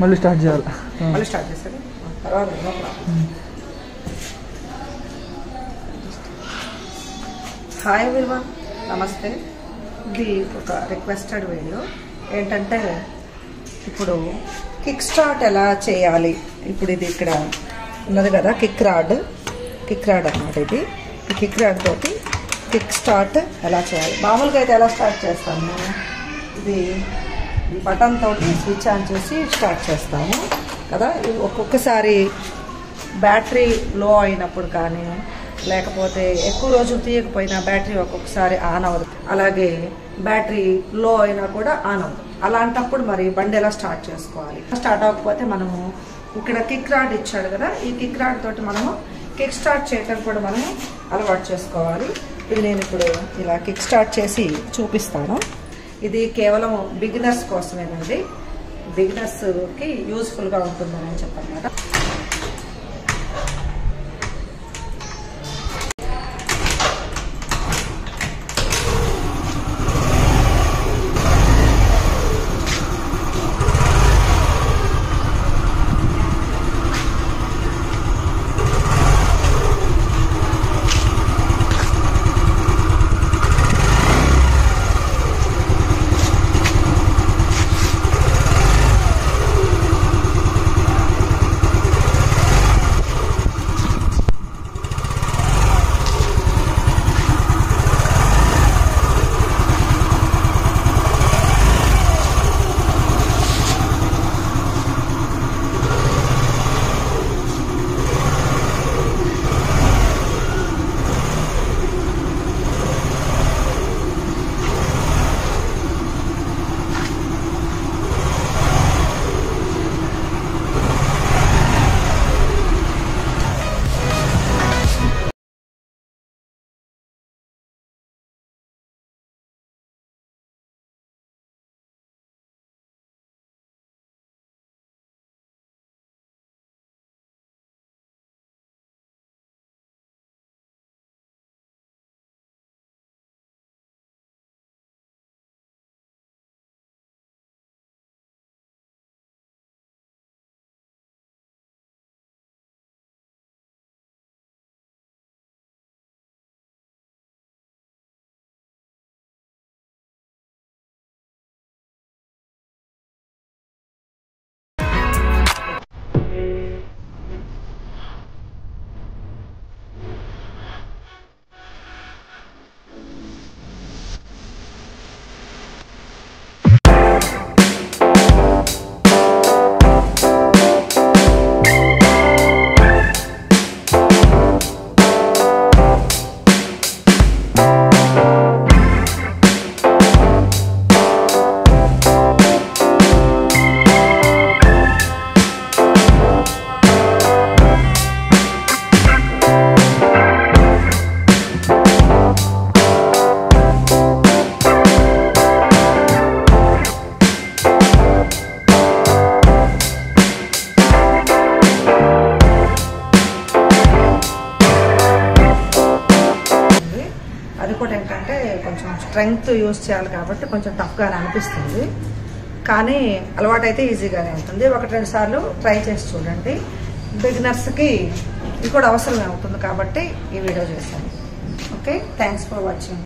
మళ్ళీ స్టార్ట్ చేయాలి. మళ్ళీ స్టార్ట్ చేస్తారు పర్వాలేదు. హాయ్ ఎవ్రీవన్, నమస్తే. ఇది ఒక రిక్వెస్టెడ్ వీడియో. ఏంటంటే ఇప్పుడు కిక్ స్టార్ట్ ఎలా చేయాలి. ఇప్పుడు ఇది ఇక్కడ ఉన్నది కదా కిక్ రాడ్ అన్నమాట. ఇది ఈ కిక్ రాడ్ తోటి కిక్ స్టార్ట్ ఎలా చేయాలి. మామూలుగా అయితే ఎలా స్టార్ట్ చేస్తాము, ఇది ఈ బటన్ తోటి స్విచ్ ఆన్ చేసి స్టార్ట్ చేస్తాము కదా. ఒక్కొక్కసారి బ్యాటరీ లో అయినప్పుడు కానీ, లేకపోతే ఎక్కువ రోజులు తీయకపోయినా బ్యాటరీ ఒక్కొక్కసారి ఆన్ అవ్వదు. అలాగే బ్యాటరీ లో అయినా కూడా ఆన్ అవ్వదు. అలాంటప్పుడు మరి బండి ఎలా స్టార్ట్ చేసుకోవాలి. స్టార్ట్ అవ్వకపోతే మనము ఇక్కడ కిక్ రాడ్ ఇచ్చాడు కదా, ఈ కిక్ రాడ్ తోటి మనము కిక్ స్టార్ట్ చేయటం కూడా మనము అలవాటు చేసుకోవాలి. ఇది నేను ఇప్పుడు ఇలా కిక్ స్టార్ట్ చేసి చూపిస్తాను. ఇది కేవలం బిగినర్స్ కోసమేనండి, బిగినర్స్కి యూజ్ఫుల్గా ఉంటుందని చెప్పన్నమాట. అది కూడా ఏంటంటే కొంచెం స్ట్రెంగ్త్ యూజ్ చేయాలి కాబట్టి కొంచెం టఫ్గానే అనిపిస్తుంది, కానీ అలవాటు అయితే ఈజీగానే ఉంటుంది. 1-2 సార్లు ట్రై చేసి చూడండి. బిగినర్స్కి ఇది కూడా అవసరమే అవుతుంది కాబట్టి ఈ వీడియో చేశాను. Okay, thanks for watching.